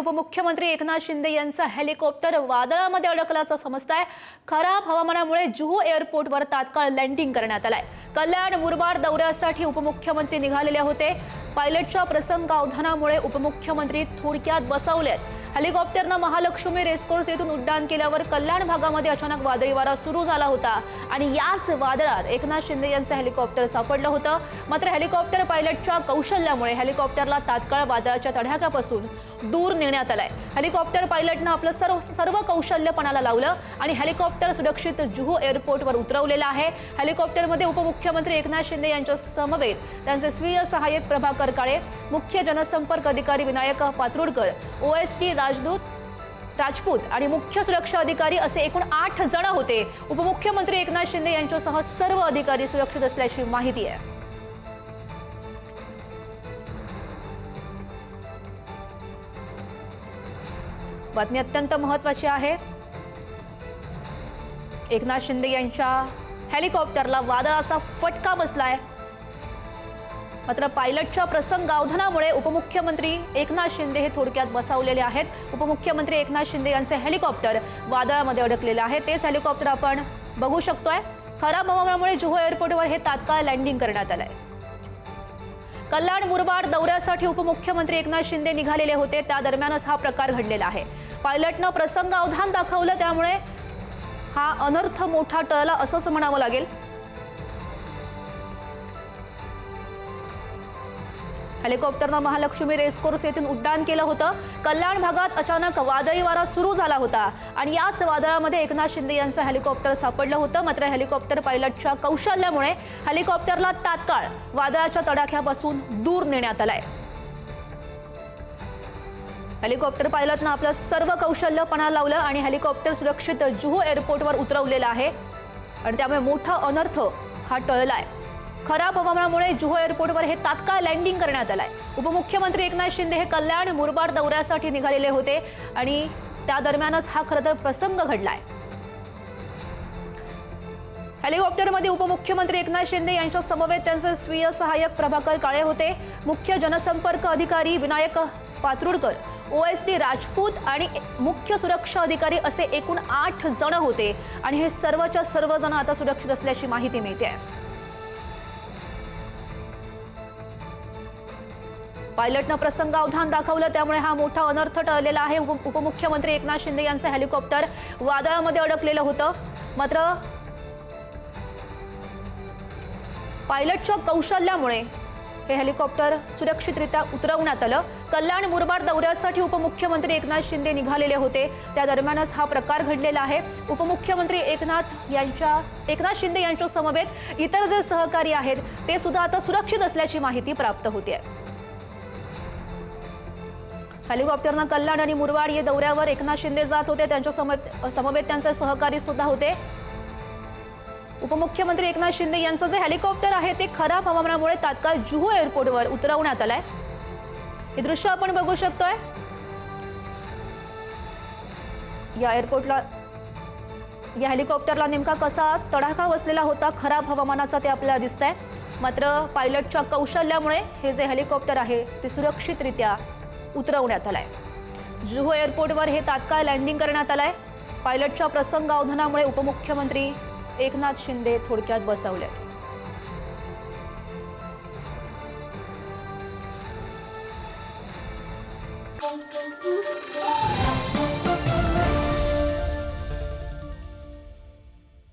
उपमुख्यमंत्री एकनाथ शिंदे यांचा हेलिकॉप्टर वादळामध्ये अडकल्याचं समजतंय। खराब हवामानामुळे जुहू एअरपोर्टवर तात्काळ लँडिंग करण्यात आलंय। कल्याण मुरबाड दौऱ्यासाठी उपमुख्यमंत्री निघालेले होते। पायलटच्या प्रसंगावधानामुळे उपमुख्यमंत्री थोडक्यात बसवलेत। हेलिकॉप्टरनं महालक्ष्मी रेसकोर्स येथून उड्डाण केल्यावर कल्याण भागामध्ये अचानक वादळी वारा सुरू झाला होता आणि याच वादळात एकनाथ शिंदे यांचं हेलिकॉप्टर सापडलं होतं। मात्र हेलिकॉप्टर पायलटच्या कौशल्यामुळे हेलिकॉप्टरला तात्काळ वादळाच्या तडाख्यापासून दूर नेण्यात आलंय। हेलिकॉप्टर पायलटनं आपलं सर्व कौशल्य पणाला लावलं आणि हेलिकॉप्टर सुरक्षित जुहू एअरपोर्टवर उतरवलेलं आहे। हेलिकॉप्टरमध्ये उपमुख्यमंत्री एकनाथ शिंदे यांच्या समवेत त्यांचे स्वीय सहाय्यक प्रभाकर काळे, मुख्य जनसंपर्क अधिकारी विनायक पात्रुडकर, ओएसडी राजपूत आणि मुख्य सुरक्षा अधिकारी असे एकूण 8 जण होते। उपमुख्यमंत्री एकनाथ शिंदे यांच्यासह सर्व अधिकारी सुरक्षित असल्याची माहिती आहे। बातमी अत्यंत महत्त्वाची आहे। एकनाथ शिंदे यांच्या हेलिकॉप्टरला वादळाचा फटका बसलाय। मात्र पायलटच्या प्रसंगावधानामुळे उपमुख्यमंत्री एकनाथ शिंदे हे थोडक्यात बसवलेले आहेत। उपमुख्यमंत्री एकनाथ शिंदे यांचे हेलिकॉप्टर वादळामध्ये अडकलेले आहे। तेच हेलिकॉप्टर आपण बघू शकतोय। खराब हवामानामुळे जुहू एअरपोर्टवर हे तात्काळ लँडिंग करण्यात आलंय। कल्याण मुरबाड दौऱ्यासाठी उपमुख्यमंत्री एकनाथ शिंदे निघालेले होते, त्या दरम्यानच हा प्रकार घडलेला आहे। पायलटनं प्रसंगावधान दाखवलं, त्यामुळे हा अनर्थ मोठा टळला असंच म्हणावं लागेल। हेलिकॉप्टरनं महालक्ष्मी रेसकोर्स येथून उड्डाण केलं होतं। कल्याण भागात अचानक वादळी वारा सुरू झाला होता आणि याच वादळामध्ये एकनाथ शिंदे यांचं हेलिकॉप्टर सापडलं होतं। मात्र हेलिकॉप्टर पायलटच्या कौशल्यामुळे हेलिकॉप्टरला तात्काळ वादळाच्या तडाख्यापासून दूर नेण्यात आलंय। हेलिकॉप्टर पायलटनं आपलं सर्व कौशल्य पणाला लावलं आणि हेलिकॉप्टर सुरक्षित जुहू एअरपोर्टवर उतरवलेलं आहे आणि त्यामुळे मोठा अनर्थ हा टळलाय। खराब हवामानामुळे जुहू एअरपोर्टवर हे तात्काळ लँडिंग करण्यात आलंय। उपमुख्यमंत्री एकनाथ शिंदे हे कल्याण मुरबाड दौऱ्यासाठी निघालेले होते आणि त्या दरम्यानच हा खरं तर प्रसंग घडलाय। हेलिकॉप्टरमध्ये उपमुख्यमंत्री एकनाथ शिंदे यांच्या समवेत त्यांचे स्वीय सहाय्यक प्रभाकर काळे होते, मुख्य जनसंपर्क अधिकारी विनायक पात्रुडकर, ओएसडी राजपूत आणि मुख्य सुरक्षा अधिकारी असे एकूण 8 जण होते आणि हे सर्वच्या सर्व जण आता सुरक्षित असल्याची माहिती मिळते। पायलटनं प्रसंगावधान दाखवलं, त्यामुळे हा मोठा अनर्थ टळलेला आहे। उपमुख्यमंत्री एकनाथ शिंदे यांचं हेलिकॉप्टर वादळामध्ये अडकलेलं होतं। मात्र पायलटच्या कौशल्यामुळे हे हेलिकॉप्टर सुरक्षितरित्या उतरवण्यात आलं। कल्याण मुरबाड दौऱ्यासाठी उपमुख्यमंत्री एकनाथ शिंदे निघालेले होते, त्या दरम्यानच हा प्रकार घडलेला आहे। उपमुख्यमंत्री एकनाथ शिंदे यांच्या समवेत इतर जे सहकारी आहेत ते सुद्धा आता सुरक्षित असल्याची माहिती प्राप्त होते। हेलिकॉप्टरनं कल्याण आणि मुरबाड या दौऱ्यावर एकनाथ शिंदे जात होते, त्यांच्या समवेत त्यांचे सहकारी सुद्धा होते। उपमुख्यमंत्री एकनाथ शिंदे यांचं जे हेलिकॉप्टर आहे ते खराब हवामानामुळे तात्काळ जुहू एअरपोर्टवर उतरवण्यात आलंय। हे दृश्य आपण बघू शकतोय। या हेलिकॉप्टरला नेमका कसा तडाखा बसलेला होता खराब हवामानाचा ते आपल्याला दिसतंय। मात्र पायलटच्या कौशल्यामुळे हे जे हेलिकॉप्टर आहे ते सुरक्षितरित्या उतरवण्यात आलंय। जुहू एअरपोर्टवर हे तात्काळ लँडिंग करण्यात आलंय। पायलटच्या प्रसंगावधानामुळे उपमुख्यमंत्री एकनाथ शिंदे थोडक्यात बसवले।